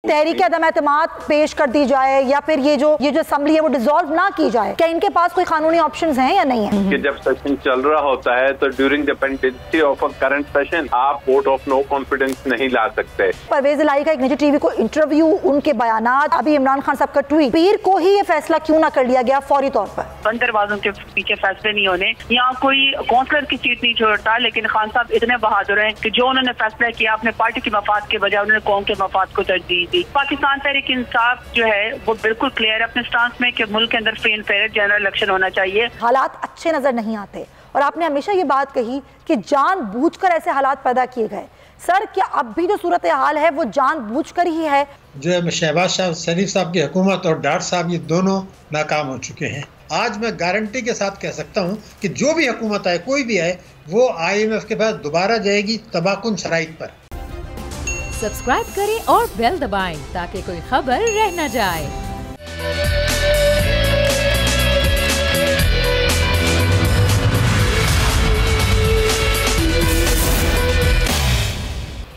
तहरीक अदम एतमाद पेश कर दी जाए या फिर ये जो असेंबली है वो डिसॉल्व ना की जाए, क्या इनके पास कोई कानूनी ऑप्शंस हैं या नहीं है? कि जब सेशन चल रहा होता है तो during the pendency of a current session आप वोट ऑफ नो कॉन्फिडेंस नहीं ला सकते। परवेज इलाही का एक निजी टीवी को इंटरव्यू, उनके बयानात, अभी इमरान खान साहब का ट्वीट, पीर को ही ये फैसला क्यों ना कर लिया गया फौरी तौर पर? बंद दरवाजों के पीछे फैसले नहीं होने, यहाँ कोई काउंसलर की सीट नहीं छोड़ता, लेकिन खान साहब इतने बहादुर हैं कि जो उन्होंने फैसला किया अपने पार्टी के मफाद के बजाय उन्होंने कौम के मफाद को तरजीह दी। पाकिस्तान तहरीक इंसाफ जो है वो बिल्कुल क्लियर है अपने स्टांस में कि मुल्क के अंदर free and fair general election होना चाहिए। हालात अच्छे नजर नहीं आते और आपने हमेशा ये बात कही कि जानबूझकर ऐसे हालात पैदा किए गए। सर, क्या अब भी जो सूरत हाल है वो जानबूझकर ही है? जो है शहबाज शरीफ साहब की हुकूमत और डाट साहब ये दोनों नाकाम हो चुके हैं। आज मैं गारंटी के साथ कह सकता हूँ कि जो भी हुकूमत आए, कोई भी आए, वो IMF के पास दोबारा जाएगी तबाहकुन शराइत पर। सब्सक्राइब करें और बेल दबाएं ताकि कोई खबर रह न जाए।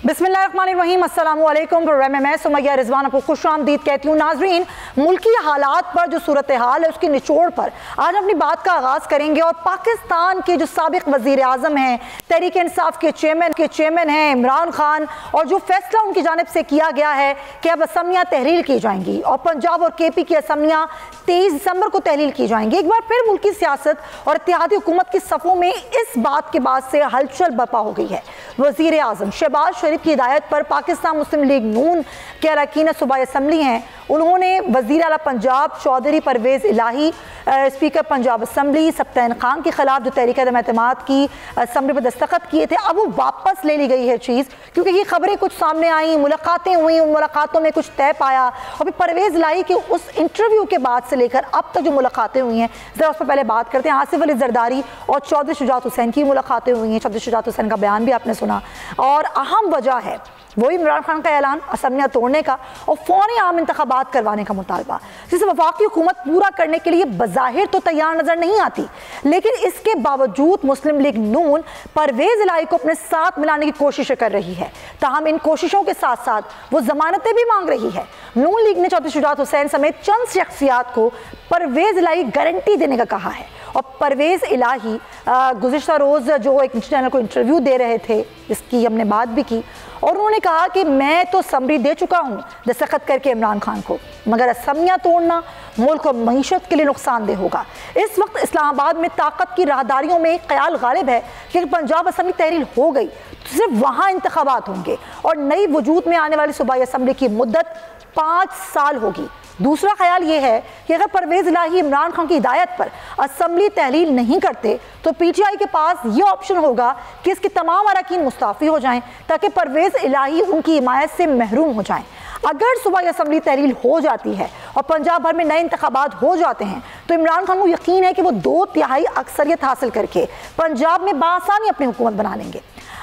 बिस्मिल्लाहिर्रहमानिर्रहीम, अस्सलामुअलैकुम। प्रोग्राम में मैं सुमैया रिजवान आपको खुशामदीद कहती हूँ। नाजरीन, मुल्की हालात पर जो सूरत हाल है उसकी निचोड़ पर आज अपनी बात का आगाज़ करेंगे और पाकिस्तान के जो साबिक वज़ीर आज़म हैं, तहरीक इंसाफ के चेयरमैन हैं इमरान खान, और जो फैसला उनकी जानिब से किया गया है कि अब असम्बलियाँ तहरील की जाएंगी और पंजाब और KP की असम्बलियाँ 23 दिसंबर को तहरील की जाएंगी। एक बार फिर मुल्की सियासत और इत्तेहादी हुकूमत की सफ़ों में इस बात के बाद से हलचल बर्पा हो गई है। वज़ीर आज़म शहबाज शरीफ की हिदायत पर पाकिस्तान मुस्लिम लीग नून के अरकान सूबाई असम्बली हैं, उन्होंने वज़ीर आला पंजाब चौधरी परवेज़ इलाही, स्पीकर पंजाब असम्बली सब्तैन खान के खिलाफ जो तहरीक अदम एतमाद की असम्बली पर दस्तखत किए थे, अब वो वापस ले ली गई है चीज़, क्योंकि ये खबरें कुछ सामने आई, मुलाकातें हुई, उन मुलाकातों में कुछ तय पाया और फिर परवेज़ इलाही के उस इंटरव्यू के बाद से लेकर अब तक जो मुलाकातें हुई हैं, ज़रा उस पर पहले बात करते हैं। आसिफ अली जरदारी और चौधरी शुजात हुसैन की मुलाकातें हुई हैं। चौधरी शुजात हुसैन का बयान भी आपने सुना और अहम वजह है वही इमरान खान का ऐलान असम्बलियाँ तोड़ने का और फौरी आम इंतखाबात करवाने का मुतालबा, जिसे वफाकी हुकूमत पूरा करने के लिए बज़ाहिर तो तैयार नजर नहीं आती, लेकिन इसके बावजूद मुस्लिम लीग नून परवेज़ इलाही को अपने साथ मिलाने की कोशिश कर रही है। ताहम इन कोशिशों के साथ साथ वो जमानतें भी मांग रही है। नून लीग ने चौधरी शुजात हुसैन समेत चंद शख्सियात को परवेज़ इलाही गारंटी देने का कहा है और परवेज़ इलाही गुज़िश्ता रोज़ जो एक चैनल को इंटरव्यू दे रहे थे, जिसकी हमने बात भी की, और उन्होंने कहा कि मैं तो समरी दे चुका हूँ दस्तखत करके इमरान खान को, मगर असम्बलियाँ तोड़ना मुल्क और मईशत के लिए नुकसानदेह होगा। इस वक्त इस्लामाबाद में ताकत की राहदारियों में एक ख्याल गालिब है कि पंजाब असम्बली तहरील हो गई तो सिर्फ वहाँ इंतखाबात होंगे और नई वजूद में आने वाली सूबाई असम्बली की मुद्दत 5 साल होगी। दूसरा ख्याल ये है कि अगर परवेज़ इलाही इमरान खान की हिदायत पर असम्बली तहलील नहीं करते तो PTI के पास ये ऑप्शन होगा कि इसके तमाम अरकान मुस्ताफ़ी हो जाएं ताकि परवेज़ इलाही उनकी हिमायत से महरूम हो जाएं। अगर सूबाई असम्बली तहलील हो जाती है और पंजाब भर में नए इंतखाबात हो जाते हैं तो इमरान खान को यकीन है कि वो 2/3 अक्सरियत हासिल करके पंजाब में बासानी अपनी हुकूमत बना लेंगे।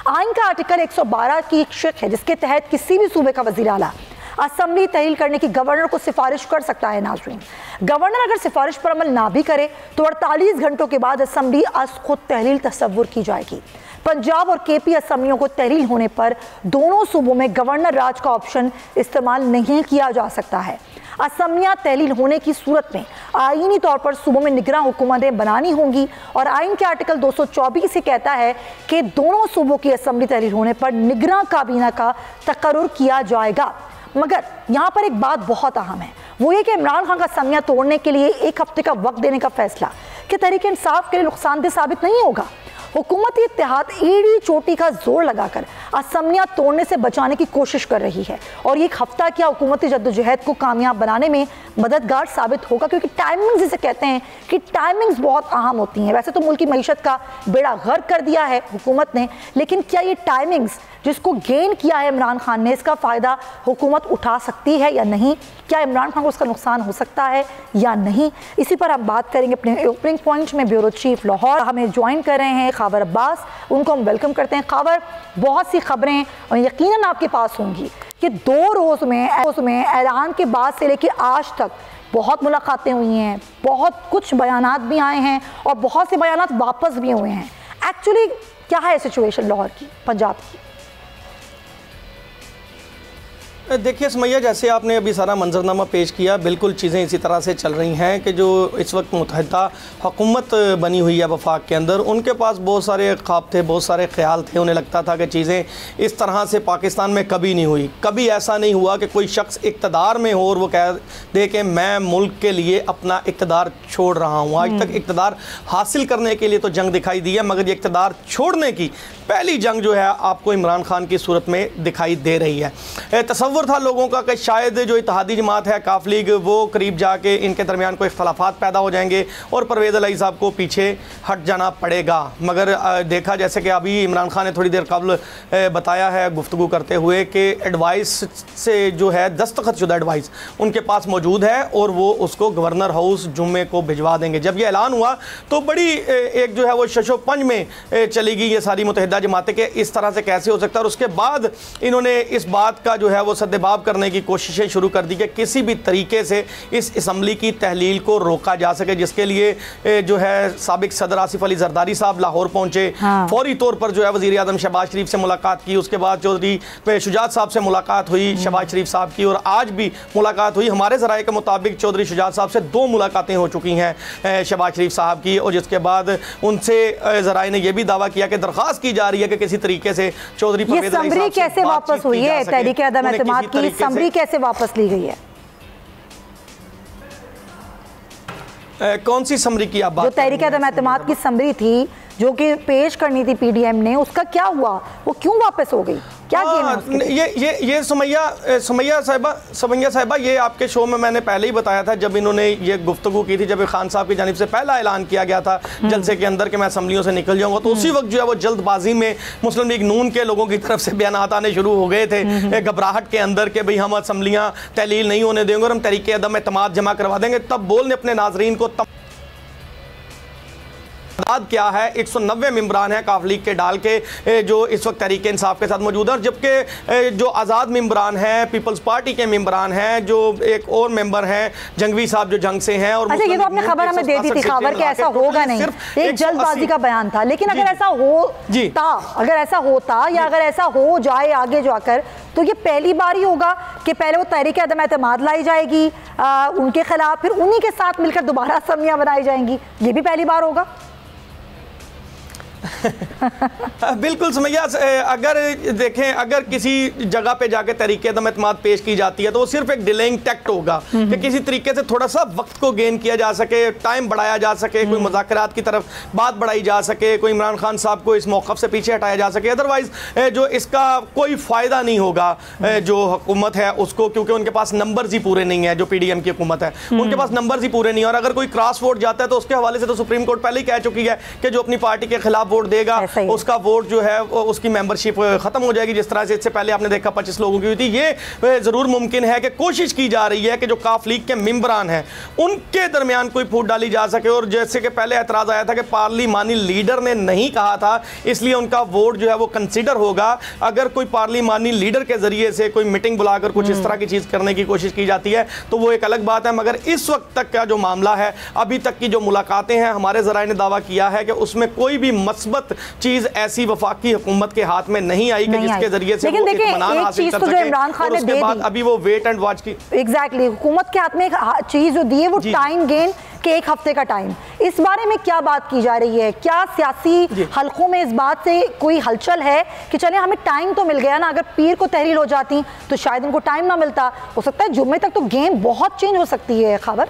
आइन का आर्टिकल 112 की एक शिक है जिसके तहत किसी भी सूबे का वज़ीर आला असम्बली तहरील करने की गवर्नर को सिफारिश कर सकता है। नाज़रीन, गवर्नर अगर सिफारिश पर अमल ना भी करे तो 48 घंटों के बाद असम्बली अज खुद तहलील तस्वुर की जाएगी। पंजाब और KP असम्बलियों को तहरील होने पर दोनों सूबों में गवर्नर राज का ऑप्शन इस्तेमाल नहीं किया जा सकता है। असम्बलियाँ तहलील होने की सूरत में आईनी तौर पर सूबों में निगरान हुकूमतें बनानी होंगी और आइन के आर्टिकल 224 से कहता है कि दोनों सूबों की असम्बली तहरील होने पर निगरान काबीना का तकर्रुर किया जाएगा। मगर यहाँ पर एक बात बहुत अहम है, वो ये कि इमरान खान का असम्बलियाँ तोड़ने के लिए 1 हफ्ते का वक्त देने का फैसला कि तहरीक इंसाफ के लिए नुकसानदेह साबित नहीं होगा। हुकूमती इत्तेहाद एड़ी चोटी का जोर लगाकर असम्बलियाँ तोड़ने से बचाने की कोशिश कर रही है और ये 1 हफ्ता क्या हुकूमती जद्दोजहद को कामयाब बनाने में मददगार साबित होगा, क्योंकि टाइमिंग्स जिसे कहते हैं कि टाइमिंग्स बहुत अहम होती हैं। वैसे तो मुल्क की मईशत का बेड़ा गर्क कर दिया है हुकूमत ने, लेकिन क्या ये टाइमिंग्स जिसको गेन किया है इमरान खान ने, इसका फ़ायदा हुकूमत उठा सकती है या नहीं? क्या इमरान खान को उसका नुकसान हो सकता है या नहीं? इसी पर हम बात करेंगे अपने ओपनिंग पॉइंट में। ब्यूरो चीफ लाहौर हमें ज्वाइन कर रहे हैं खावर अब्बास, उनको हम वेलकम करते हैं। खावर, बहुत सी खबरें और यकीनन आपके पास होंगी कि 2 रोज़ में ऐलान के बाद से लेकर आज तक बहुत मुलाकातें हुई हैं, बहुत कुछ बयानात भी आए हैं और बहुत से बयानात वापस भी हुए हैं। एक्चुअली क्या है सिचुएशन लाहौर की, पंजाब की? देखिए सुमैया, जैसे आपने अभी सारा मंजरनामा पेश किया, बिल्कुल चीज़ें इसी तरह से चल रही हैं कि जो इस वक्त मुत्तहिदा हुकूमत बनी हुई है वफाक के अंदर, उनके पास बहुत सारे ख्वाब थे, बहुत सारे ख्याल थे। उन्हें लगता था कि चीज़ें इस तरह से पाकिस्तान में कभी नहीं हुई। कभी ऐसा नहीं हुआ कि कोई शख्स इक़्तिदार में हो और वो कह दे कि मैं मुल्क के लिए अपना इक़्तिदार छोड़ रहा हूँ। आज तक इक़्तिदार हासिल करने के लिए तो जंग दिखाई दी है, मगर ये इक़्तिदार छोड़ने की पहली जंग जो है आपको इमरान खान की सूरत में दिखाई दे रही है। तसव्वुर था लोगों का कि शायद जो इत्तेहादी जमात है काफ लीग, वो करीब जाके इनके दरमियान कोई इख्तलाफात पैदा हो जाएंगे और परवेज़ इलाही साहब को पीछे हट जाना पड़ेगा। मगर देखा, जैसे कि अभी इमरान खान ने थोड़ी देर कबल बताया है गुफ्तगू करते हुए कि एडवाइस से जो है दस्तखत शुदा एडवाइस उनके पास मौजूद है और वो उसको गवर्नर हाउस जुम्मे को भिजवा देंगे। जब ये ऐलान हुआ तो बड़ी एक जो है वो शशोपंज में चली गई ये सारी मुत्तहिदा जमातें कि इस तरह से कैसे हो सकता है। और उसके बाद इन्होंने इस बात का जो है वो सद्देबाब करने की कोशिशें शुरू कर दी कि किसी भी तरीके से इस असम्बली की तहलील को रोका जा सके, जिसके लिए जो है साबिक सदर आसिफ अली जरदारी साहब लाहौर पहुंचे। फौरी तौर पर जो है वज़ीर आज़म शहबाज शरीफ से मुलाकात की, उसके बाद चौधरी शुजात साहब से मुलाकात हुई शहबाज शरीफ साहब की, और आज भी मुलाकात हुई। हमारे ज़राए के मुताबिक चौधरी शुजात साहब से 2 मुलाकातें हो चुकी हैं शहबाज शरीफ साहब की, और जिसके बाद उनसे ज़राए ने यह भी दावा किया कि दरख्वास्त की जा रही है कि किसी तरीके से चौधरी समरी कैसे वापस हुई है, तहरीक अदम एतमाद की समरी कैसे वापस ली गई है? कौन सी समरी की आप बात? जो तहरीक अदम एतमाद की समरी थी जो कि पेश करनी थी पीडीएम ने, उसका क्या हुआ? वो क्यों वापस हो गई? क्या ये सुमैया साहिबा ये आपके शो में मैंने पहले ही बताया था, जब इन्होंने ये गुफ्तगू की थी, जब खान साहब की जानिब से पहला ऐलान किया गया था जलसे के अंदर कि मैं असम्बलियों से निकल जाऊंगा, तो उसी वक्त जो है वो जल्दबाजी में मुस्लिम लीग नून के लोगों की तरफ से बयानात आने शुरू हो गए थे घबराहट के अंदर कि भाई हम असम्बलियाँ तहलील नहीं होने देंगे और हम तहरीक अदम एतमाद जमा करवा देंगे। तब बोल ने अपने नाजरीन को क्या है 190 मेंबरान हैं काफ लीग के डाल के जो इस वक्त तहरीक इंसाफ के साथ मौजूद है, और जबकि जो आज़ाद मेंबरान हैं, पीपल्स पार्टी के मेंबरान हैं, जो एक और मेंबर हैं जंगवी साहब जो जंग से हैं। और ये तो आपने खबर हमें दे दी थी, खबर कि ऐसा होगा नहीं, एक जल्दबाजी का बयान था। लेकिन अगर ऐसा होता या अगर ऐसा हो जाए आगे जाकर, तो ये पहली बार ही होगा कि पहले वो तहरीक अदम एतमाद लाई जाएगी उनके खिलाफ, फिर उन्हीं के साथ मिलकर दोबारा असम्बलियां बनाई जाएंगी, ये भी पहली बार होगा? बिल्कुल सुमैया, अगर देखें, अगर किसी जगह पे जाके तहरीक अदम एतमाद पेश की जाती है तो वो सिर्फ एक डिलेइंग टैक्ट होगा कि किसी तरीके से थोड़ा सा वक्त को गेन किया जा सके, टाइम बढ़ाया जा सके, कोई मुज़ाकरात की तरफ बात बढ़ाई जा सके, कोई इमरान खान साहब को इस मौक़िफ़ से पीछे हटाया जा सके। अदरवाइज जो इसका कोई फ़ायदा नहीं होगा जो हुकूमत है उसको, क्योंकि उनके पास नंबर्स ही पूरे नहीं है। जो पीडीएम की हुकूमत है उनके पास नंबर्स ही पूरे नहीं है, और अगर कोई क्रॉस वोट जाता है तो उसके हवाले से तो सुप्रीम कोर्ट पहले ही कह चुकी है कि जो अपनी पार्टी के खिलाफ वोट देगा उसका वोट जो है उसकी मेंबरशिप खत्म हो जाएगी। जिस तरह से इससे पहले आपने देखा 25 लोगों की हुई थी। ये जरूर मुमकिन है कि कोशिश की जा रही है कि जो काफ लीग के मेंबरान हैं उनके दरमियान कोई फूट डाली जा सके, और जैसे कि पहले एतराज आया था कि पार्लिमानी लीडर ने नहीं कहा था इसलिए उनका वोट जो है वो कंसिडर होगा। अगर कोई पार्लिमानी लीडर के जरिए से कोई मीटिंग बुलाकर कुछ इस तरह की चीज करने की कोशिश की जाती है तो वो एक अलग बात है, मगर इस वक्त तक का जो मामला है, अभी तक की जो मुलाकातें हैं, हमारे ज़राए ने दावा किया है कि उसमें कोई भी मस्बत चीज ऐसी वफाकी हुकूमत के हाथ में नहीं आई कि जिसके जरिए से वो इत्मीनान हासिल कर सके। इमरान खान ने दे दी, अभी वो वेट एंड वॉच की एग्जैक्टली हुकूमत के हाथ में एक चीज जो दी है वो टाइम गेन के 1 हफ्ते का टाइम। इस बारे में क्या बात की जा रही है? क्या सियासी हलकों में इस बात से कोई हलचल है कि चले हमें टाइम तो मिल गया ना, अगर पीर को तहरीर हो जाती तो शायद उनको टाइम ना मिलता, हो सकता है जुम्मे तक तो गेम बहुत चेंज हो सकती है? खबर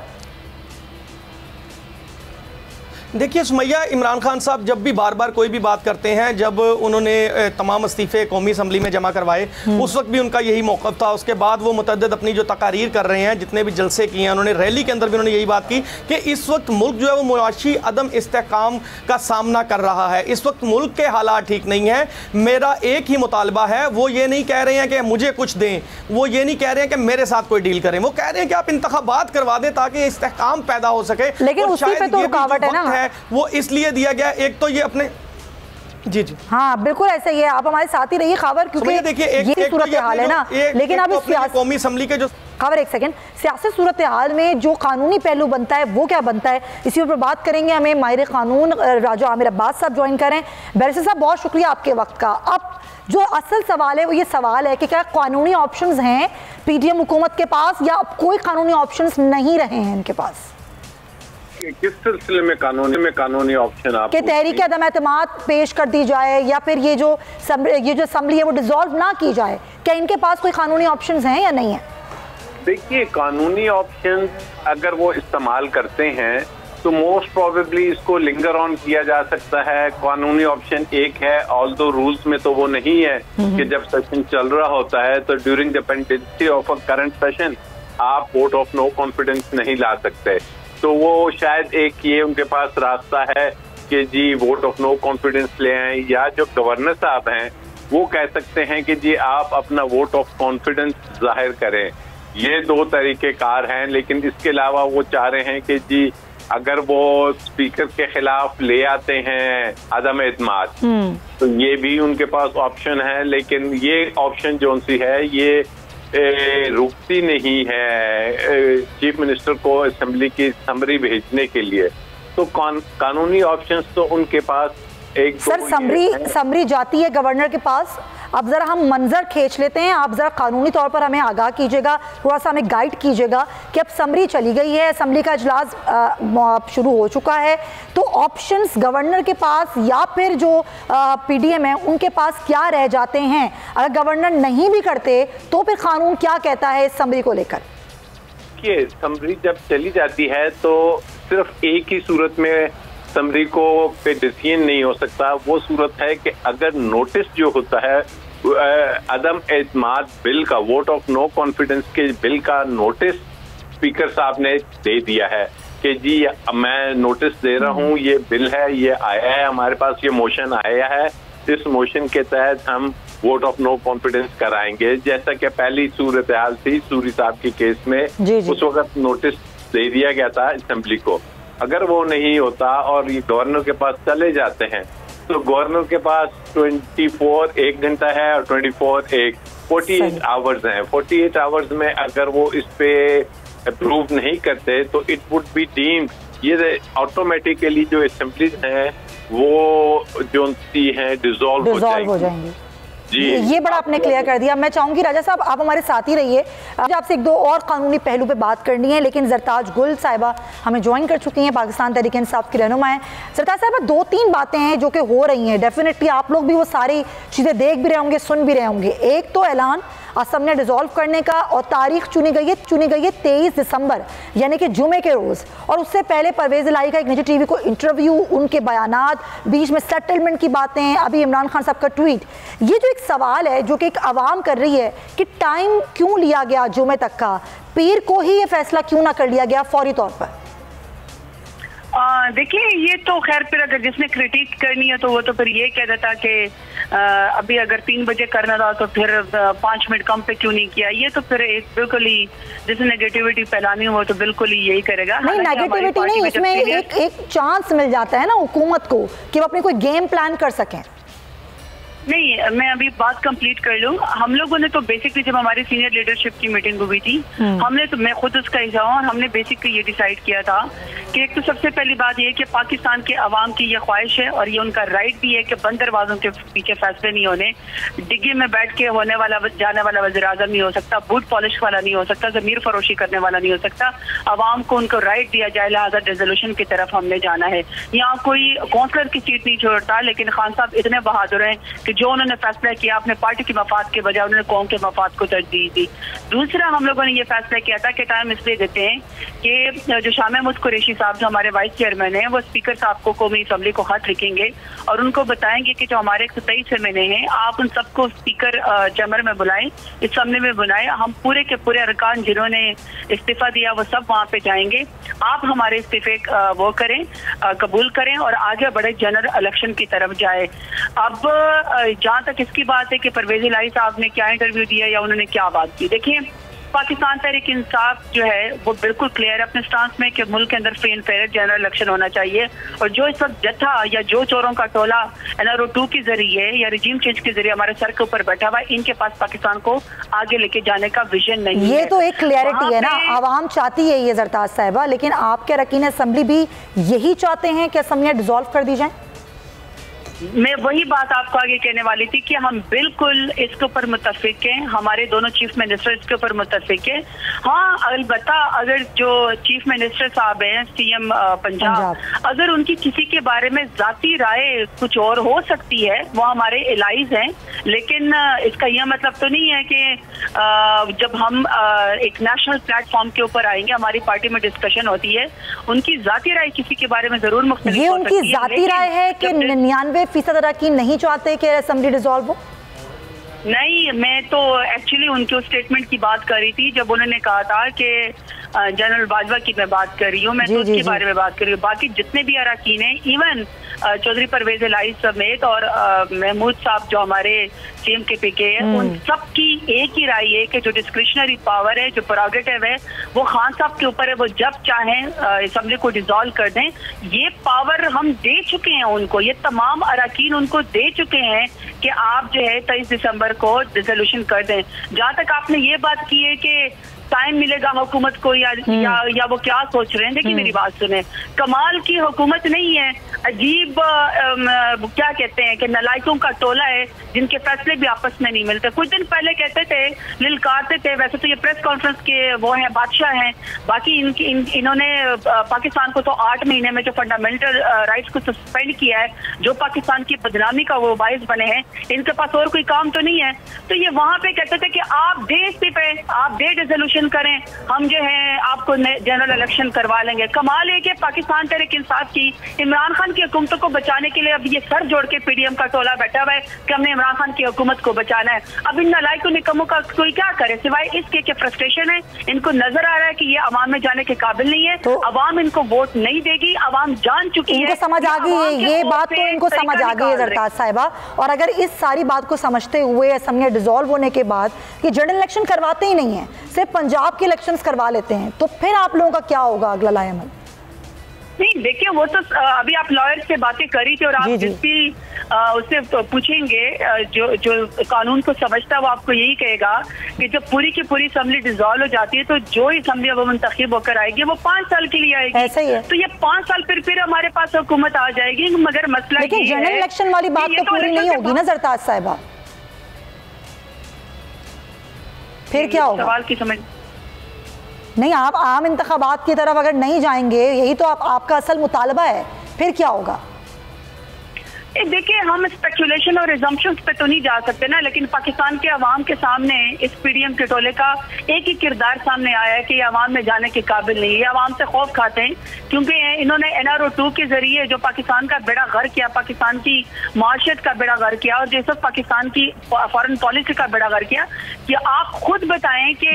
देखिए सुमैया, इमरान खान साहब जब भी बार बार कोई भी बात करते हैं, जब उन्होंने तमाम इस्तीफ़े कौमी असम्बली में जमा करवाए उस वक्त भी उनका यही मौक़िफ़ था। उसके बाद वो मुतअद्दिद अपनी जो तकारीर कर रहे हैं, जितने भी जलसे किए हैं, उन्होंने रैली के अंदर भी उन्होंने यही बात की कि इस वक्त मुल्क जो है वो मुआशी अदम इस्तेहकाम का सामना कर रहा है। इस वक्त मुल्क के हालात ठीक नहीं हैं। मेरा एक ही मुतालबा है, वो ये नहीं कह रहे हैं कि मुझे कुछ दें, वो ये नहीं कह रहे हैं कि मेरे साथ कोई डील करें, वो कह रहे हैं कि आप इंतखाबात करवा दें ताकि इस्तेहकाम पैदा हो सके। लेकिन उसी पे तो रुकावट है ना, वो इसलिए दिया गया। एक तो ये अपने जी जी हाँ बिल्कुल ऐसा ही है, आप हमारे साथ ही रहिए खबर, क्योंकि देखिए ये सूरत हाल है ना। लेकिन अब कौमी असम्बली के जो खबर, एक सेकंड, सियासी सूरत हाल में जो कानूनी पहलू बनता है वो क्या बनता है, इसी पर बात करेंगे। हमें माहिर कानून राजा आमिर अब्बास साहब ज्वाइन करें। बैरिस्टर साहब बहुत शुक्रिया आपके वक्त का। अब जो असल सवाल है वो ये सवाल है कि क्या कानूनी ऑप्शंस हैं पीडीएम हुकूमत के पास, या अब कोई कानूनी ऑप्शंस नहीं रहे हैं इनके पास? किस सिलसिले में कानूनी ऑप्शन आप कि तहरीक अदम एतमाद पेश कर दी जाए, या फिर ये जो असम्बली है वो डिसॉल्व ना की जाए, क्या इनके पास कोई कानूनी ऑप्शंस हैं या नहीं है? देखिए, कानूनी ऑप्शन अगर वो इस्तेमाल करते हैं तो मोस्ट प्रोबेबली इसको लिंगर ऑन किया जा सकता है। कानूनी ऑप्शन एक है, ऑल्दो रूल्स में तो वो नहीं है कि जब सेशन चल रहा होता है तो during the pendency of a current session आप वोट ऑफ नो कॉन्फिडेंस नहीं ला सकते। तो वो शायद एक ये उनके पास रास्ता है कि जी वोट ऑफ नो कॉन्फिडेंस ले आए, या जो गवर्नर साहब हैं वो कह सकते हैं कि जी आप अपना वोट ऑफ कॉन्फिडेंस जाहिर करें। ये दो तरीके कार हैं, लेकिन इसके अलावा वो चाह रहे हैं कि जी अगर वो स्पीकर के खिलाफ ले आते हैं अदम एतमाद तो ये भी उनके पास ऑप्शन है। लेकिन ये ऑप्शन जो सी है ये रुकती नहीं है चीफ मिनिस्टर को असेंबली की समरी भेजने के लिए। तो कानूनी ऑप्शंस तो उनके पास एक सर समरी जाती है गवर्नर के पास। अब जरा हम मंजर खींच लेते हैं, आप जरा कानूनी तौर पर हमें आगाह कीजिएगा, थोड़ा सा हमें गाइड कीजिएगा कि अब समरी चली गई है, असेंबली का इजलास शुरू हो चुका है, तो ऑप्शंस गवर्नर के पास या फिर जो पीडीएम है उनके पास क्या रह जाते हैं? अगर गवर्नर नहीं भी करते तो फिर कानून क्या कहता है इस समरी को लेकर? देखिए, समरी जब चली जाती है तो सिर्फ एक ही सूरत में समरी को पे डिसीजन नहीं हो सकता। वो सूरत है कि अगर नोटिस जो होता है अदम एतमाद बिल का, वोट ऑफ नो कॉन्फिडेंस के बिल का नोटिस स्पीकर साहब ने दे दिया है कि जी मैं नोटिस दे रहा हूँ, ये बिल है, ये आया है हमारे पास, ये मोशन आया है, इस मोशन के तहत हम वोट ऑफ नो कॉन्फिडेंस कराएंगे। जैसा कि पहली सूरत हाल थी सूरी साहब के केस में, उस वक्त नोटिस दे दिया गया था असेंबली को। अगर वो नहीं होता और ये गवर्नर के पास चले जाते हैं तो गवर्नर के पास 24 एक घंटा है और 48 आवर्स हैं। 48 आवर्स में अगर वो इस पे अप्रूव नहीं करते तो इट वुड बी डीम्ड, ये ऑटोमेटिकली जो असेंबलीज हैं वो जो हैं डिसॉल्व हो जाएंगी। ये बड़ा आपने क्लियर कर दिया। मैं चाहूंगी राजा साहब आप हमारे साथ ही रहिए, आपसे एक दो और कानूनी पहलू पे बात करनी है, लेकिन जरताज गुल साहिबा हमें ज्वाइन कर चुकी हैं, पाकिस्तान तहरीक इंसाफ की रहनुमा है। जरताज साहिबा, दो तीन बातें हैं जो कि हो रही हैं, डेफिनेटली आप लोग भी वो सारी चीज़ें देख भी रहे होंगे, सुन भी रहे होंगे। एक तो ऐलान असम ने डिसॉल्व करने का, और तारीख चुनी गई है 23 दिसंबर यानी कि जुमे के रोज़, और उससे पहले परवेज़ इलाही का एक निजी टीवी को इंटरव्यू, उनके बयानात, बीच में सेटलमेंट की बातें, अभी इमरान खान साहब का ट्वीट। ये जो एक सवाल है जो कि एक आवाम कर रही है कि टाइम क्यों लिया गया जुमे तक का, पीर को ही ये फैसला क्यों ना कर लिया गया फौरी तौर पर? देखिए, ये तो खैर फिर अगर जिसने क्रिटिक करनी है तो वो तो फिर ये कह देता कि अभी अगर 3 बजे करना था तो फिर 5 मिनट कम पे क्यों नहीं किया। ये तो फिर एक बिल्कुल ही जिसने नेगेटिविटी फैलानी हो तो बिल्कुल ही यही करेगा। नहीं, नेगेटिविटी नहीं, इसमें एक चांस मिल जाता है ना हुकूमत को कि वो अपने कोई गेम प्लान कर सकें। नहीं, मैं अभी बात कंप्लीट कर लूँ। हम लोगों ने तो बेसिकली जब हमारी सीनियर लीडरशिप की मीटिंग हुई थी, हमने तो, मैं खुद उसका हिस्सा हूँ, और हमने बेसिकली ये डिसाइड किया था कि एक तो सबसे पहली बात ये कि पाकिस्तान के अवाम की ये ख्वाहिश है और ये उनका राइट भी है कि बंद दरवाजों के पीछे फैसले नहीं होने, डिग्गी में बैठ के होने वाला जाने वाला वज़ीर आज़म नहीं हो सकता, बूट पॉलिश वाला नहीं हो सकता, ज़मीर फरोशी करने वाला नहीं हो सकता। अवाम को उनको राइट दिया जाए, लिहाजा रेजोल्यूशन की तरफ हमने जाना है। यहाँ कोई काउंसलर की सीट नहीं छोड़ता, लेकिन खान साहब इतने बहादुर हैं कि जो उन्होंने फैसला किया अपने पार्टी के मफाद के बजाय उन्होंने कौम के मफाद को तरजीह दी। दूसरा, हम लोगों ने ये फैसला किया था कि टाइम इसलिए देते हैं कि जो शाह महमूद कुरैशी साहब जो हमारे वाइस चेयरमैन हैं, वो स्पीकर साहब को कौमी असम्बली को खत लिखेंगे और उनको बताएंगे कि जो हमारे 123 एमएनए हैं, आप उन सबको स्पीकर चैम्बर में बुलाएं, इस सामने में बुलाएं। हम पूरे के पूरे अरकान जिन्होंने इस्तीफा दिया वो सब वहाँ पे जाएंगे। आप हमारे इस्तीफे वो करें, कबूल करें और आगे बढ़े, जनरल इलेक्शन की तरफ जाए। अब जहाँ तक इसकी बात है कि परवेज़ इलाही साहब ने क्या इंटरव्यू दिया या उन्होंने क्या बात की, देखिए पाकिस्तान तहरीक इंसाफ जो है वो बिल्कुल क्लियर अपने स्टांस में कि मुल्क के अंदर free and fair general election होना चाहिए, और जो इस वक्त जत्था या जो चोरों का टोला NRO 2 के जरिए या रिजीम चेंज के जरिए हमारे सर के ऊपर बैठा हुआ है, इनके पास पाकिस्तान को आगे लेके जाने का विजन नहीं है। ये तो एक क्लियरिटी है ना, आवाम चाहती है ये ज़रताज साहिबा, लेकिन आपके अरकान असेंबली भी यही चाहते हैं कि असेंबलियां डिसॉल्व कर दी जाएं? मैं वही बात आपको आगे कहने वाली थी कि हम बिल्कुल इसके ऊपर मुत्तफिक हैं, हमारे दोनों चीफ मिनिस्टर इसके ऊपर मुत्तफिक हैं। हाँ, अलबत्ता अगर जो चीफ मिनिस्टर साहब हैं CM पंजाब, अगर उनकी किसी के बारे में जाती राय कुछ और हो सकती है, वो हमारे एलाइज हैं, लेकिन इसका यह मतलब तो नहीं है कि जब हम एक नेशनल प्लेटफॉर्म के ऊपर आएंगे, हमारी पार्टी में डिस्कशन होती है, उनकी जाती राय किसी के बारे में जरूर मुख्तलिफ हो सकती है। उनकी जाती राय है कि 99% अरकान नहीं चाहते कि असेंबली डिसॉल्व हो? नहीं, मैं तो एक्चुअली उनके उस स्टेटमेंट की बात कर रही थी जब उन्होंने कहा था कि जनरल बाजवा की मैं बात कर रही हूँ, मैं तो उसके बारे में बात कर रही हूँ। बाकी जितने भी अरकान हैं, इवन चौधरी परवेज इलाही समेत और महमूद साहब जो हमारे CMKPK है, उन सब की एक ही राय है कि जो डिस्क्रिशनरी पावर है, जो प्रोगेटिव है, वो खान साहब के ऊपर है, वो जब चाहें असेंबली को डिसॉल्व कर दें। ये पावर हम दे चुके हैं उनको, ये तमाम अरकान उनको दे चुके हैं कि आप जो है 23 दिसंबर को डिसोल्यूशन कर दें। जहाँ तक आपने ये बात की है कि टाइम मिलेगा हुकूमत को या वो क्या सोच रहे हैं, देखिए मेरी बात सुने, कमाल की हुकूमत नहीं है, अजीब क्या कहते हैं कि नलायकों का टोला है जिनके फैसले भी आपस में नहीं मिलते। कुछ दिन पहले कहते थे, लिलकारते थे, वैसे तो ये प्रेस कॉन्फ्रेंस के वो हैं, बादशाह हैं, बाकी इन्होंने पाकिस्तान को तो 8 महीने में जो फंडामेंटल राइट्स को सस्पेंड किया है, जो पाकिस्तान की बदनामी का वो बाइस बने हैं, इनके पास और कोई काम तो नहीं है। तो ये वहां पे कहते थे कि आप दे इस्तीफे, आप दे डिसोल्यूशन करें, हम जो है आपको जनरल इलेक्शन करवा लेंगे। कमाल है कि पाकिस्तान तहरीक इंसाफ की इमरान खान की हुकूमत को बचाने के लिए अब ये सर जोड़ के PDM का टोला बैठा हुआ है कि हमने इमरान खान की हुकूमत को बचाना है। अब इन नालायकों निकम्मों का कोई क्या करे सिवाय इसके कि फ्रस्ट्रेशन है, इनको नजर आ रहा है कि ये अवाम में जाने के काबिल नहीं है, तो अवाम इनको वोट नहीं देगी, अवाम जान चुकी है, समझ आ गई है ये बात, तो इनको समझ आ गई है ज़रताज साहिबा। और अगर इस सारी बात को समझते हुए असेंबली डिसॉल्व होने के बाद ये जनरल इलेक्शन करवाते ही नहीं है, सिर्फ पंजाब के इलेक्शंस करवा लेते हैं, तो फिर आप लोगों का क्या होगा अगला लाएमल? नहीं देखिए, वो तो अभी आप लॉयर से बातें करी थी और आप जिस भी उससे पूछेंगे जो कानून को समझता है वो आपको यही कहेगा कि जब पूरी की पूरी असेंबली डिसॉल्व हो जाती है तो जो असेंबली अब मुंतखब होकर आएगी वो 5 साल के लिए आएगी। ऐसा ही है। तो ये 5 साल फिर हमारे पास हुकूमत आ जाएगी, मगर मसला लेकिन जनरल इलेक्शन वाली बात तो पूरी नहीं होगी ना ज़रताज साहिबा, फिर क्या होगा? सवाल की समझ नहीं, आप आम इंतखाबात की तरफ अगर नहीं जाएंगे, यही तो आपका असल मुतालबा है, फिर क्या होगा? देखिए, हम स्पेकुलेशन और रिजम्पशंस पे तो नहीं जा सकते ना, लेकिन पाकिस्तान के अवाम के सामने इस PDM के टोले का एक ही किरदार सामने आया है कि ये अवाम में जाने के काबिल नहीं है, अवाम से खौफ खाते हैं, क्योंकि इन्होंने NRO 2 के जरिए जो पाकिस्तान का बेड़ा गर्क किया, पाकिस्तान की माशत का बेड़ा गर्क किया, और जैसे पाकिस्तान की फॉरेन पॉलिसी का बेड़ा गर्क किया, कि आप खुद बताएं कि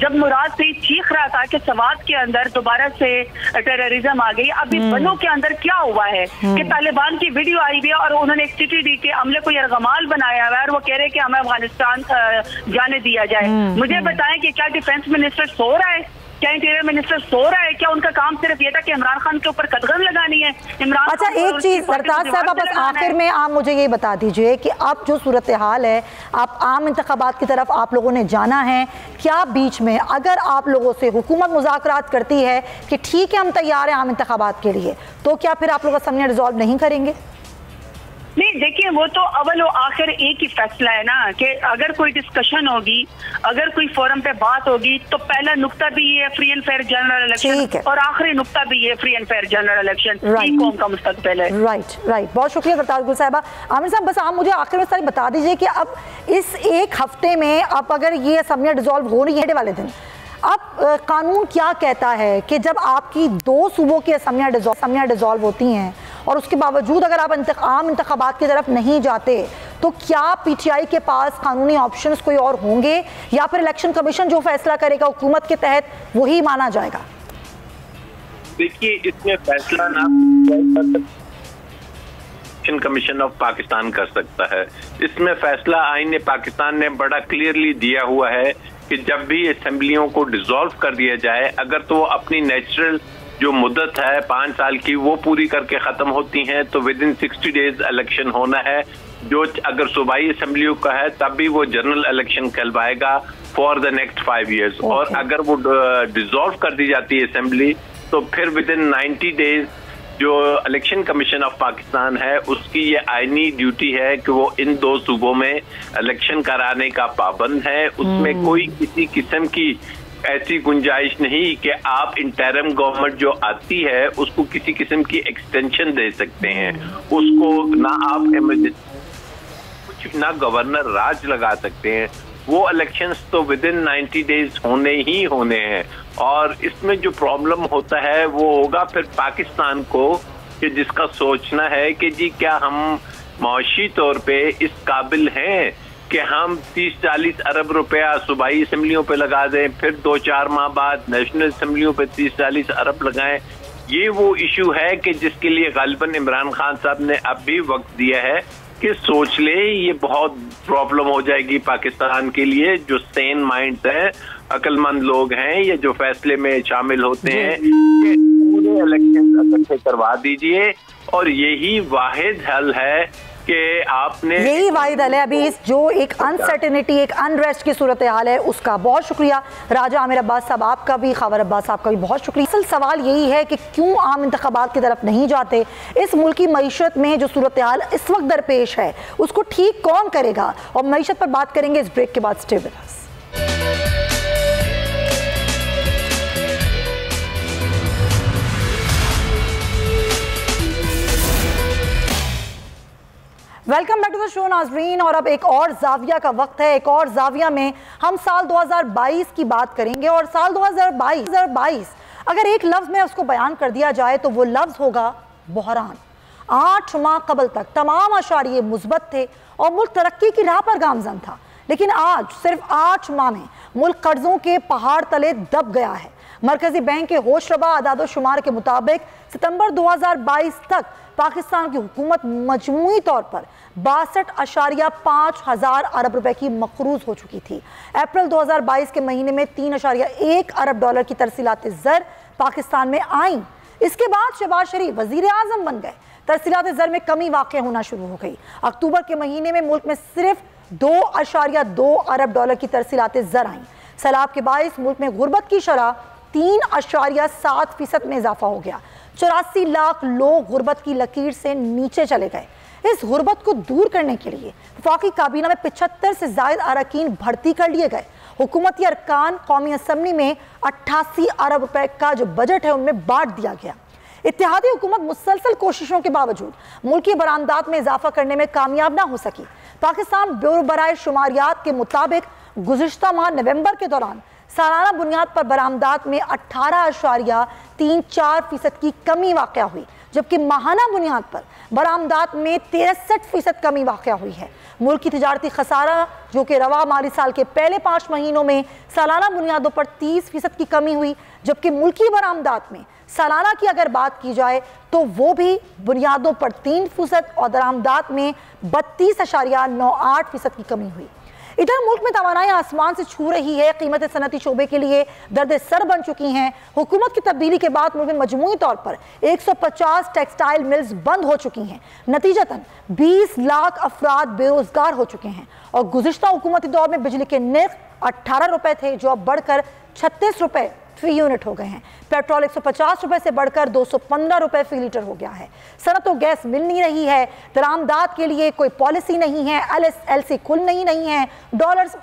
जब मुराद से चीख रहा था कि सवात के अंदर दोबारा से टेररिज्म आ गई, अभी बनों के अंदर क्या हुआ है कि तालिबान की वीडियो आई हुई और उन्होंने एक चिट्ठी दी कि हमले को यरगमाल बनाया हुआ है और वो कह रहे हैं कि हमें अफगानिस्तान जाने दिया जाए। मुझे बताएं कि क्या डिफेंस मिनिस्टर सो रहा है, क्या इंटीरियर मिनिस्टर सो रहा है, क्या उनका काम सिर्फ ये था कि इमरान खान के ऊपर कदगन लगानी है? इमरान अच्छा, एक चीज ज़रताज साहब बस आखिर में आप मुझे ये बता दीजिए कि अब जो सूरत हाल है, आप आम इंतखाबात की तरफ आप लोगों ने जाना है, क्या बीच में अगर आप लोगों से हुकूमत मुज़ाकरात करती है कि ठीक है हम तैयार हैं आम इंतखाबात के लिए, तो क्या फिर आप लोग असेंबली डिसॉल्व नहीं करेंगे? नहीं देखिए, वो तो अव्वल और आखिर एक ही फैसला है ना कि अगर कोई डिस्कशन होगी, अगर कोई फोरम पे बात होगी, तो पहला नुक्ता भी ये free and fair general election और आखिरी नुक्ता भी ये free and fair general election, कौम का मुस्तकबिल है। राइट, बहुत शुक्रिया ज़रताज गुल साहिबा। आमिर साहब, बस आप मुझे आखिर में सारी बता दीजिए कि अब इस एक हफ्ते में अब अगर ये असेंबली डिसॉल्व हो रही है वाले दिन, अब कानून क्या कहता है कि जब आपकी 2 सूबों की असेंबलियाँ डिसॉल्व होती हैं और उसके बावजूद अगर आप आम इंतखाबात की तरफ नहीं जाते, तो क्या PTI के पास कानूनी ऑप्शंस कोई और होंगे या फिर इलेक्शन कमीशन जो फैसला करेगा हुकूमत के तहत वही माना जाएगा? देखिए, इसमें फैसला ना इलेक्शन कमीशन ऑफ पाकिस्तान कर सकता है। इसमें फैसला आईन पाकिस्तान ने बड़ा क्लियरली दिया हुआ है कि जब भी असेंबलियों को डिसॉल्व कर दिया जाए, अगर तो अपनी नेचुरल जो मुद्दत है 5 साल की वो पूरी करके खत्म होती हैं तो विद इन 60 डेज इलेक्शन होना है। जो अगर सूबाई असेंबलियों का है तब भी वो जनरल इलेक्शन कहलवाएगा फॉर द नेक्स्ट 5 years। और अगर वो डिसॉल्व कर दी जाती है असेंबली तो फिर विद इन 90 डेज जो इलेक्शन कमीशन ऑफ पाकिस्तान है उसकी ये आईनी ड्यूटी है कि वो इन 2 सूबों में इलेक्शन कराने का पाबंद है। उसमें कोई किसी किस्म की ऐसी गुंजाइश नहीं कि आप इंटरिम गवर्नमेंट जो आती है उसको किसी किस्म की एक्सटेंशन दे सकते हैं, उसको ना आप कुछ ना गवर्नर राज लगा सकते हैं। वो इलेक्शंस तो विद इन 90 डेज होने ही होने हैं। और इसमें जो प्रॉब्लम होता है वो होगा फिर पाकिस्तान को, कि जिसका सोचना है कि जी क्या हम माशी तौर पे इस काबिल हैं कि हम 30-40 अरब रुपया सूबाई असेंबलियों पे लगा दें, फिर 2-4 माह बाद नेशनल असेंबलियों पे 30-40 अरब लगाएं। ये वो इशू है कि जिसके लिए गालिबन इमरान खान साहब ने अब भी वक्त दिया है कि सोच ले। ये बहुत प्रॉब्लम हो जाएगी पाकिस्तान के लिए। जो सेन माइंड्स हैं, अक्लमंद लोग हैं, ये जो फैसले में शामिल होते हैं कि पूरे इलेक्शन इकट्ठे करवा दीजिए और यही वाहिद हल है कि आपने यही वाहिद हल है अभी इस जो एक अनसर्टेनिटी, एक अनरेस्ट की सूरत हाल है उसका। बहुत शुक्रिया राजा आमिर अब्बास साहब, आपका भी, खबर अब्बास साहब का भी बहुत शुक्रिया। असल सवाल यही है कि क्यों आम इंतखाबात की तरफ नहीं जाते। इस मुल्क की मईशत में जो सूरत हाल इस वक्त दरपेश है उसको ठीक कौन करेगा, और मईशत पर बात करेंगे इस ब्रेक के बाद। Stay with us. Welcome back to the show नाजरीन। और अब एक और जाविया का वक्त है। एक और जाविया में हम साल 2022 की बात करेंगे। और साल 2022 अगर एक लफ्ज़ में उसको बयान कर दिया जाए तो वो लफ्ज़ होगा बहरान। 8 माह कबल तक तमाम अशारिये मुस्बत थे और मुल्क तरक्की की राह पर गामजन था, लेकिन आज सिर्फ 8 माह में मुल्क कर्जों के पहाड़ तले दब गया है। मरकजी बैंक के होशरबा अदाद शुमार के मुताबिक सितंबर 2022 तक पाकिस्तान की हुकूमत मजमूई तौर पर 62.5 हज़ार अरब रुपए की मकरूज हो चुकी थी। अप्रैल 2022 के महीने में 3.1 अरब डॉलर की तरसीलात ज़र पाकिस्तान में आईं। इसके बाद शहबाज शरीफ वजीर आजम बन गए। तरसीलात ज़र में कमी वाक़ होना शुरू हो गई। अक्टूबर के महीने में मुल्क में सिर्फ 2.2 अरब डॉलर की तरसीलात ज़र आईं। सैलाब के बायस मुल्क में गुर्बत की शरह 3.7% में इजाफा हो गया। 84 लाख लोग गुर्बत की लकीर से नीचे चले गए। इस गुर्बत को दूर करने के लिए वफाकी काबीना में 75 से ज़ायद अरकान भर्ती कर लिए गए। हुकूमती अरकान कौमी असम्बली में 88 अरब रुपए का जो बजट है उनमें बांट दिया गया। इत्तेहादी हुकूमत मुसलसल कोशिशों के बावजूद मुल्की बरामदात में इजाफा करने में कामयाब ना हो सकी। पाकिस्तान ब्यूरो बराए शुमारियात के मुताबिक गुज़िश्ता माह नवंबर के दौरान सालाना बुनियाद पर बरामदात में 18.34% की कमी वाक़या हुई, जबकि माहाना बुनियाद पर बरामदात में 63% कमी वाक़या हुई है। मुल्क की तिजारती खसारा जो कि रवा माली साल के पहले 5 महीनों में सालाना बुनियादों पर 30% की कमी हुई, जबकि मुल्की बरामदात में सालाना की अगर बात की जाए तो वो भी बुनियादों पर 3% और दरामदात में 32.98% की कमी हुई। इधर मुल्क में तवानाई आसमान से छू रही है। कीमतें सनती शोबे के लिए दर्द सर बन चुकी हैं। हुकूमत की तब्दीली के बाद मुल्क में मजमूई तौर पर 150 टेक्सटाइल मिल्स बंद हो चुकी हैं। नतीजतन 20 लाख अफराद बेरोजगार हो चुके हैं। और गुज़िश्ता हुकूमती दौर में बिजली के नर्ख 18 रुपए थे जो अब बढ़कर 36 रुपए फी यूनिट हो गए हैं। पेट्रोल 150 रुपए से बढ़कर 215 रुपए फी लीटर हो गया है। सनत तो गैस मिल नहीं रही है। दरामदात के लिए कोई पॉलिसी नहीं है। LSLC खुल नहीं है। डॉलर्स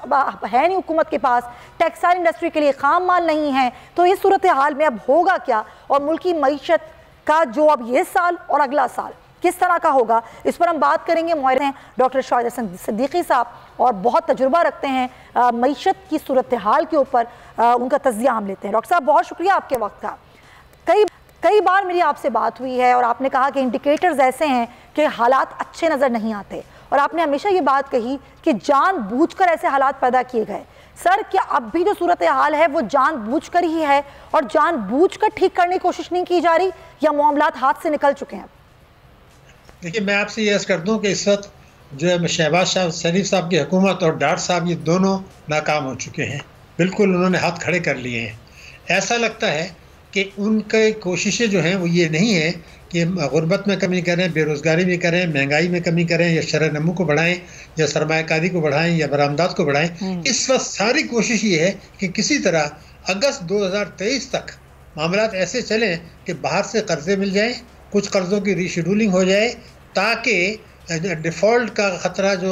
है नहीं हुकूमत के पास। टेक्सटाइल इंडस्ट्री के लिए खाम माल नहीं है। तो इस सूरत हाल में अब होगा क्या, और मुल्की मईशत का जो अब ये साल और अगला साल किस तरह का होगा, इस पर हम बात करेंगे। मोहर हैं डॉक्टर शाहिद हसन सिद्दीकी साहब और बहुत तजुर्बा रखते हैं मईशत की सूरत हाल के ऊपर। उनका तज्जिया हम लेते हैं। डॉक्टर साहब बहुत शुक्रिया आपके वक्त का। कई बार मेरी आपसे बात हुई है और आपने कहा कि इंडिकेटर्स ऐसे हैं कि हालात अच्छे नज़र नहीं आते, और आपने हमेशा ये बात कही कि जानबूझकर ऐसे हालात पैदा किए गए। सर, क्या अब भी जो सूरत हाल है वो जानबूझकर ही है और जानबूझकर ठीक करने की कोशिश नहीं की जा रही, या मामलात हाथ से निकल चुके हैं? देखिए, मैं आपसे ये अर्ज़ कर दूं कि इस वक्त जो है शहबाज शरीफ साहब की हुकूमत और डार साहब ये दोनों नाकाम हो चुके हैं। बिल्कुल उन्होंने हाथ खड़े कर लिए हैं। ऐसा लगता है कि उनकी कोशिशें जो हैं वो ये नहीं है कि गुर्बत में कमी करें, बेरोज़गारी में करें, महंगाई में कमी करें, या शरह नमू को बढ़ाएं, या सरमायाकारी को बढ़ाएं, या बरामदात को बढ़ाएं। इस वक्त सारी कोशिश ये है कि किसी तरह अगस्त 2023 तक मामलात ऐसे चलें कि बाहर से कर्जे मिल जाएं, कुछ कर्ज़ों की रीशेड्यूलिंग हो जाए, ताकि डिफ़ॉल्ट का ख़तरा जो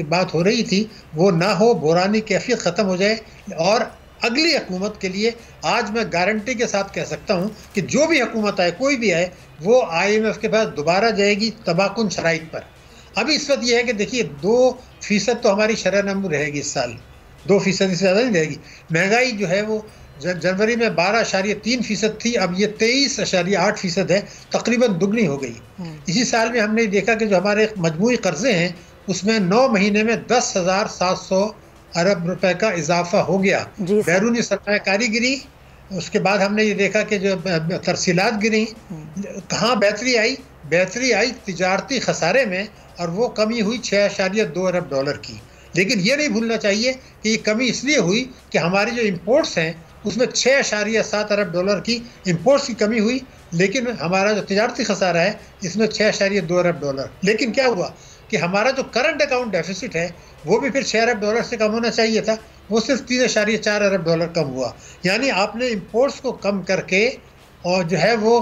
बात हो रही थी वो ना हो, बुरानी कैफियत ख़त्म हो जाए। और अगली हुकूमत के लिए आज मैं गारंटी के साथ कह सकता हूँ कि जो भी हुकूमत आए, कोई भी आए, वो IMF के पास दोबारा जाएगी तबाकुन शराइत पर। अभी इस वक्त ये है कि देखिए 2% तो हमारी शरह नमू रहेगी इस साल, 2% से ज़्यादा नहीं रहेगी। महंगाई जो है वो जनवरी में 12.3% थी, अब ये 23.8% है, तकरीबन दुगनी हो गई। इसी साल में हमने देखा कि जो हमारे मजमूई कर्जे हैं उसमें 9 महीने में 10,700 अरब रुपए का इजाफा हो गया। बैरूनी सरमायाकारी गिरी, उसके बाद हमने ये देखा कि जो तरसीलात गिरी। कहाँ बेहतरी आई? बेहतरी आई तिजारती खसारे में, और वो कमी हुई 6.2 अरब डॉलर की। लेकिन ये नहीं भूलना चाहिए कि ये कमी इसलिए हुई कि हमारी जो इम्पोर्ट्स हैं उसमें 6.7 अरब डॉलर की इम्पोर्ट्स की कमी हुई, लेकिन हमारा जो तिजारती खसारा है इसमें 6.2 अरब डॉलर। लेकिन क्या हुआ कि हमारा जो करंट अकाउंट डेफिसिट है वो भी फिर 6 अरब डॉलर से कम होना चाहिए था, वो सिर्फ 3.4 अरब डॉलर कम हुआ। यानी आपने इम्पोर्ट्स को कम करके और जो है वो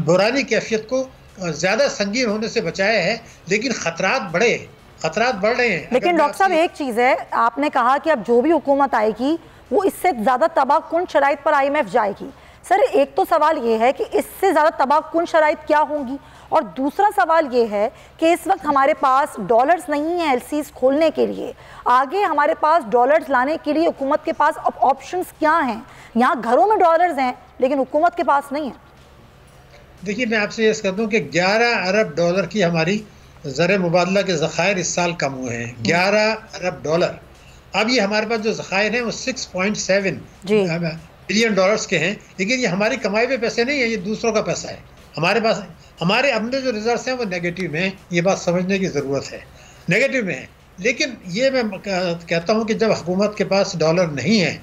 बुरानी कैफियत को ज़्यादा संगीन होने से बचाया है, लेकिन खतरात बढ़ रहे हैं। लेकिन डॉक्टर साहब एक चीज़ है, आपने कहा कि अब जो भी हुकूमत आएगी वो इससे ज़्यादा तबाहकुन शराइत पर IMF जाएगी। सर एक तो सवाल ये है कि इससे ज़्यादा तबाहकुन शराइत क्या होंगी, और दूसरा सवाल ये है कि इस वक्त हमारे पास डॉलर्स नहीं है LCs खोलने के लिए। आगे हमारे पास डॉलर्स लाने के लिए हुकूमत के पास अब ऑप्शंस क्या हैं? यहाँ घरों में डॉलर्स हैं लेकिन हुकूमत के पास नहीं है। देखिए मैं आपसे ये कह दूँ कि 11 अरब डॉलर की हमारी ज़र मुबादला के ज़खायर इस साल कम हुए हैं, 11 अरब डॉलर। अब ये हमारे पास जो ज़खायर हैं वो 6.7 बिलियन डॉलर्स के हैं, लेकिन ये हमारी कमाई हुए पैसे नहीं है, ये दूसरों का पैसा है। हमारे पास हमारे अपने जो रिजर्व्स हैं वो नेगेटिव में हैं, ये बात समझने की ज़रूरत है, नेगेटिव में है। लेकिन ये मैं कहता हूँ कि जब हुकूमत के पास डॉलर नहीं है,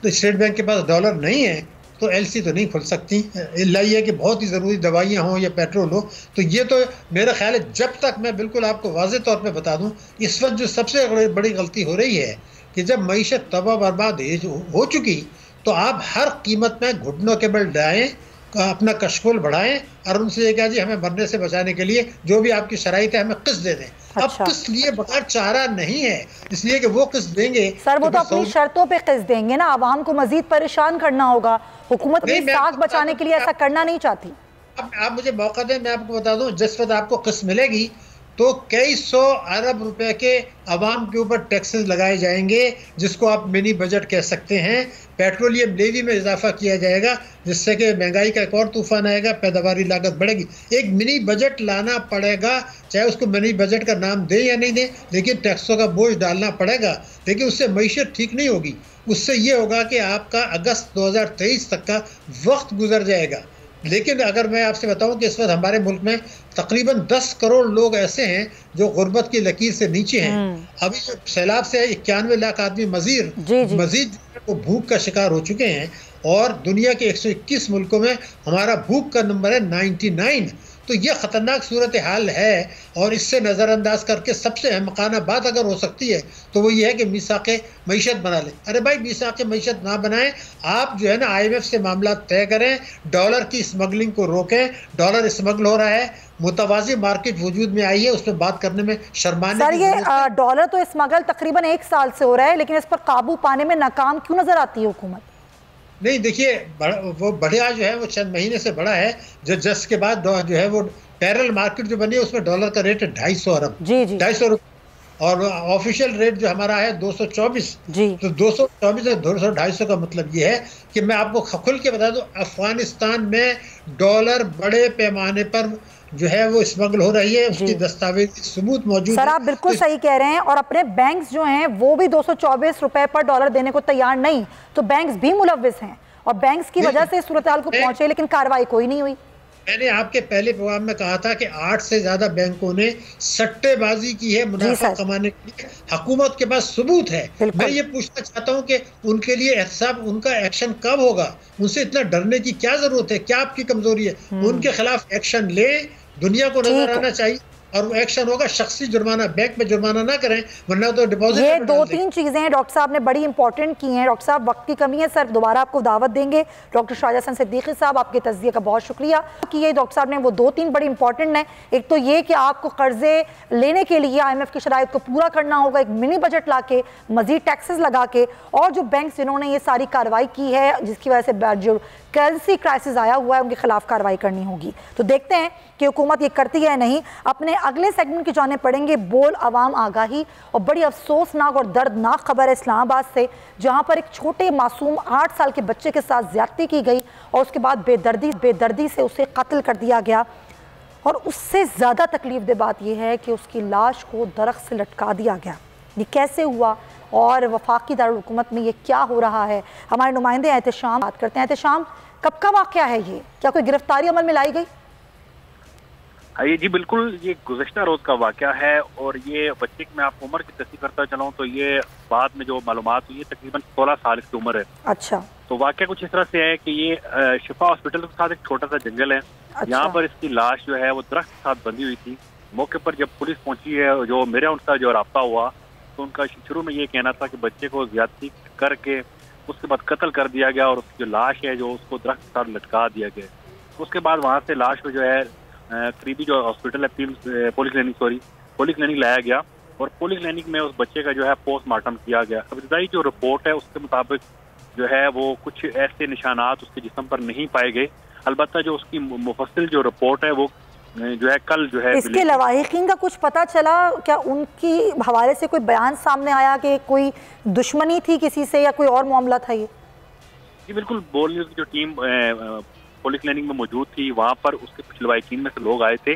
तो स्टेट बैंक के पास डॉलर नहीं है, तो LC तो नहीं खुल सकती, इल्ला ये कि बहुत ही ज़रूरी दवाइयाँ हों या पेट्रोल हो। तो ये तो मेरा ख्याल है, जब तक मैं बिल्कुल आपको वाज़ेह तौर पे बता दूँ, इस वक्त जो सबसे बड़ी गलती हो रही है कि जब मईशत तबाह बर्बाद हो चुकी, तो आप हर कीमत में घुटनों के बल डाएँ, अपना कशकोल बढ़ाएं और उनसे ये कहा जी हमें मरने से बचाने के लिए जो भी आपकी शराइत है हमें किस्त दे दें। अच्छा। अब किस्त लिए बगैर चारा नहीं है, इसलिए कि वो किस्त देंगे सर वो तो अपनी शर्तों पे किस्त देंगे ना, आवाम को मजीद परेशान करना होगा। हुकूमत की साख बचाने के लिए ऐसा करना नहीं चाहती। अब आप मुझे मौका दें, मैं आपको बता दूं, जिस वक्त आपको किस्त मिलेगी तो कई 100 अरब रुपए के अवाम के ऊपर टैक्सेस लगाए जाएंगे, जिसको आप मिनी बजट कह सकते हैं। पेट्रोलियम लेवी में इजाफा किया जाएगा, जिससे कि महंगाई का एक और तूफान आएगा, पैदावारी लागत बढ़ेगी। एक मिनी बजट लाना पड़ेगा, चाहे उसको मिनी बजट का नाम दें या नहीं दें, लेकिन टैक्सों का बोझ डालना पड़ेगा। लेकिन उससे मईशत ठीक नहीं होगी, उससे ये होगा कि आपका अगस्त 2023 तक का वक्त गुजर जाएगा। लेकिन अगर मैं आपसे बताऊं कि इस वक्त हमारे मुल्क में तकरीबन 10 करोड़ लोग ऐसे हैं जो गुर्बत की लकीर से नीचे हैं। अभी जो सैलाब से 91 लाख आदमी मजीद वो भूख का शिकार हो चुके हैं, और दुनिया के 121 मुल्कों में हमारा भूख का नंबर है 99। तो ये ख़तरनाक सूरत हाल है, और इससे नज़रअंदाज करके सबसे अहमकाना बात अगर हो सकती है तो वो ये है कि मीसाक़े मईशत बना लें। अरे भाई मीसाक़े मईशत ना बनाएं, आप जो है ना IMF से मामला तय करें, डॉलर की स्मगलिंग को रोकें। डॉलर स्मगल हो रहा है, मुतवाज़ी मार्केट वजूद में आई है, उसमें बात करने में शर्माने सर ये डॉलर तो स्मगल तकरीबन 1 साल से हो रहा है, लेकिन इस पर काबू पाने में नाकाम क्यों नजर आती है हुकूमत? नहीं देखिए, वो बढ़िया जो है वो चंद महीने से बढ़ा है, जस्ट के बाद जो है वो पैरेलल मार्केट जो बनी है उसमें डॉलर का रेट है 250 अरब, 250 रुपये, और ऑफिशियल रेट जो हमारा है 224। तो 224 और 250 का मतलब ये है कि मैं आपको खुल के बता दूं, अफगानिस्तान में डॉलर बड़े पैमाने पर जो है वो स्मगल हो रही है, उसकी दस्तावेज सबूत मौजूद है। सर आप बिल्कुल सही कह रहे हैं, और अपने बैंक्स जो हैं वो भी 224 रुपए पर डॉलर देने को तैयार नहीं, तो बैंक्स भी मुलव्विस हैं, और बैंक्स की वजह से सूरत हाल को पहुंचे, लेकिन कार्रवाई कोई नहीं हुई। मैंने आपके पहले प्रोग्राम में कहा था कि 8 से ज्यादा बैंकों ने सट्टेबाजी की है मुनाफा कमाने के लिए। हुकूमत के पास सबूत है। मैं ये पूछना चाहता हूं कि उनके लिए एहतसाब, उनका एक्शन कब होगा? उनसे इतना डरने की क्या जरूरत है? क्या आपकी कमजोरी है? उनके खिलाफ एक्शन ले, दुनिया को नजर आना चाहिए और वो एक्शन होगा। शख्सी जुर्माना, बैंक में जुर्माना ना करें, वरना तो डिपॉजिट। ये 2-3 चीजें हैं डॉक्टर साहब ने बड़ी इंपॉर्टेंट की हैं। डॉक्टर साहब वक्त की कमी है सर, दोबारा आपको दावत देंगे। डॉक्टर शाहजहां हसन सिद्दीकी साहब, आपके तज्जिए का बहुत शुक्रिया कि ये डॉक्टर साहब ने वो 2-3 बड़ी इंपॉर्टेंट है। एक तो ये कि आपको कर्जे लेने के लिए IMF की शराइत को पूरा करना होगा, एक मिनी बजट ला के, मजीद टैक्सेस लगा के, और जो बैंक जिन्होंने ये सारी कार्रवाई की है जिसकी वजह से जो करेंसी क्राइसिस आया हुआ है उनके खिलाफ कार्रवाई करनी होगी। तो देखते हैं कि हुकूमत ये करती है नहीं। अपने अगले सेगमेंट की जाने पड़ेंगे, बोल अवाम आगाही। और बड़ी अफसोसनाक और दर्दनाक खबर है इस्लामाबाद से, जहां पर एक छोटे मासूम 8 साल के बच्चे के साथ ज्यादती की गई और उसके बाद बेदर्दी से उसे कत्ल कर दिया गया। और उससे ज़्यादा तकलीफ दे बात यह है कि उसकी लाश को दरख्त से लटका दिया गया। ये कैसे हुआ और वफाकी दारुल हुकूमत में ये क्या हो रहा है? हमारे नुमाइंदे एहतशाम बात करते हैं। एहतशाम, कब का वाक़या है ये? क्या कोई गिरफ्तारी अमल में लाई गई? ये जी बिल्कुल, ये गुज़श्ता रोज़ का वाक़या है। और ये बच्चे की मैं आपको उम्र की तस्दीक करता चलाऊँ तो ये बाद में जो मालूमात हुई है तकरीबन 16 साल की उम्र है। अच्छा। तो वाक़या कुछ इस तरह से है कि ये शिफा हॉस्पिटल के साथ एक छोटा सा जंगल है। अच्छा। यहाँ पर इसकी लाश जो है वो दरख्त के साथ बंधी हुई थी। मौके पर जब पुलिस पहुंची है, जो मेरा उनका जो रब्ता हुआ, तो उनका शुरू में ये कहना था कि बच्चे को ज्यादती करके उसके बाद कत्ल कर दिया गया और उसकी जो लाश है जो उसको दरख्त के साथ लटका दिया गया। उसके बाद वहाँ से लाश को जो है करीबी जो हॉस्पिटल है पोली क्लिनिक लाया गया और पोली क्लिनिक में उस बच्चे का जो है पोस्टमार्टम किया गया। इब्तदाई जो रिपोर्ट है उसके मुताबिक जो है वो कुछ ऐसे निशानात उसके जिस्म पर नहीं पाए गए। अलबत्ता जो उसकी मुफस्सिल जो रिपोर्ट है वो जो है कल जो है इसके लवाहिकीन का कुछ पता चला क्या? उनकी हवाले से कोई बयान सामने आया कि कोई दुश्मनी थी किसी से या कोई और मामला था ये? जी बिल्कुल, बोल न्यूज़ की जो टीम पुलिस क्लिनिक में मौजूद थी, वहाँ पर उसके कुछ लवाहिकीन में से लोग आए थे।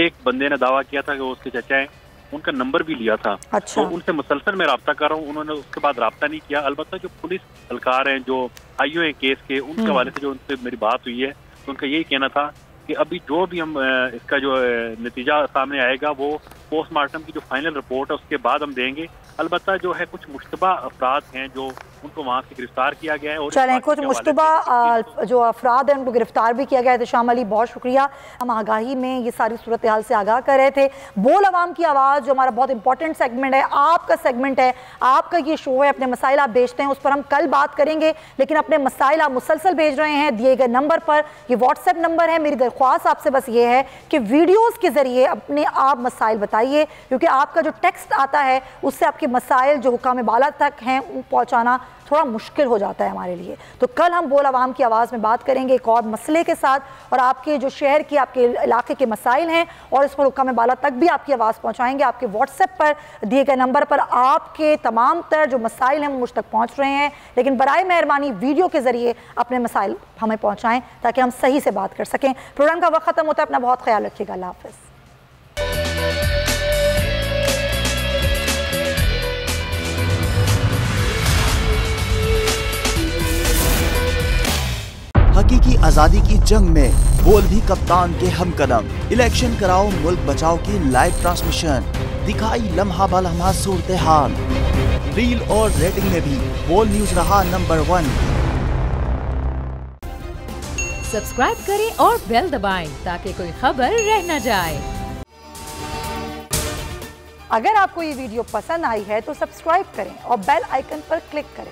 एक बंदे ने दावा किया था कि वो उसके चचा हैं, उनका नंबर भी लिया था। अच्छा। तो उनसे मुसलसल मैं रब्ता कर रहा हूँ, उन्होंने उसके बाद रब्ता नहीं किया। अलबत्ता जो पुलिस एहलकार हैं जो IO हैं केस के, उनके हवाले से जो उनसे मेरी बात हुई है तो उनका यही कहना था कि अभी जो भी हम इसका जो नतीजा सामने आएगा वो पोस्टमार्टम की जो फाइनल रिपोर्ट है उसके बाद हम देंगे। अलबत्ता जो है कुछ मुश्तबा अफराद हैं जो उनको वहाँ से गिरफ्तार किया गया है। और चलें, कुछ मुश्तबा जो अफराद हैं उनको गिरफ्तार भी किया गया है। एहतशाम अली, बहुत शुक्रिया। हम आगाही में ये सारी सूरत हाल से आगाह कर रहे थे। बोल अवाम की आवाज़ जो हमारा बहुत इंपॉर्टेंट सेगमेंट है, आपका सेगमेंट है, आपका ये शो है, अपने मसाइल आप भेजते हैं, उस पर हम कल बात करेंगे। लेकिन अपने मसाइल आप मुसलसल भेज रहे हैं दिए गए नंबर पर, ये व्हाट्सएप नंबर है। मेरी दरख्वास्त आपसे बस ये है कि वीडियोज़ के ज़रिए अपने आप मसाइल बताइए, क्योंकि आपका जो टेक्स्ट आता है उससे आपके मसाइल जो हुकाम बाला तक हैं पहुँचाना थोड़ा मुश्किल हो जाता है हमारे लिए। तो कल हम बोल अवाम की आवाज़ में बात करेंगे एक और मसले के साथ, और आपके जो शहर की, आपके इलाके के मसाइल हैं और इस पर हुक्म बाला तक भी आपकी आवाज़ पहुंचाएंगे। आपके व्हाट्सएप पर दिए गए नंबर पर आपके तमाम तर जो मसाइल हैं वो मुझ तक पहुंच रहे हैं। लेकिन बराए मेहरबानी वीडियो के ज़रिए अपने मसाइल हमें पहुँचाएँ ताकि हम सही से बात कर सकें। प्रोग्राम का वक्त ख़त्म होता है, अपना बहुत ख्याल रखिएगा। अल्लाह हाफ़िज़। हकीकी आजादी की जंग में बोल भी कप्तान के हमकदम। इलेक्शन कराओ मुल्क बचाओ की लाइव ट्रांसमिशन, दिखाई लम्हा बलम्हा सूरत हाल। रील और रेटिंग में भी बोल न्यूज रहा नंबर 1। सब्सक्राइब करें और बेल दबाएं ताकि कोई खबर रह न जाए। अगर आपको ये वीडियो पसंद आई है तो सब्सक्राइब करें और बेल आइकन पर क्लिक करें।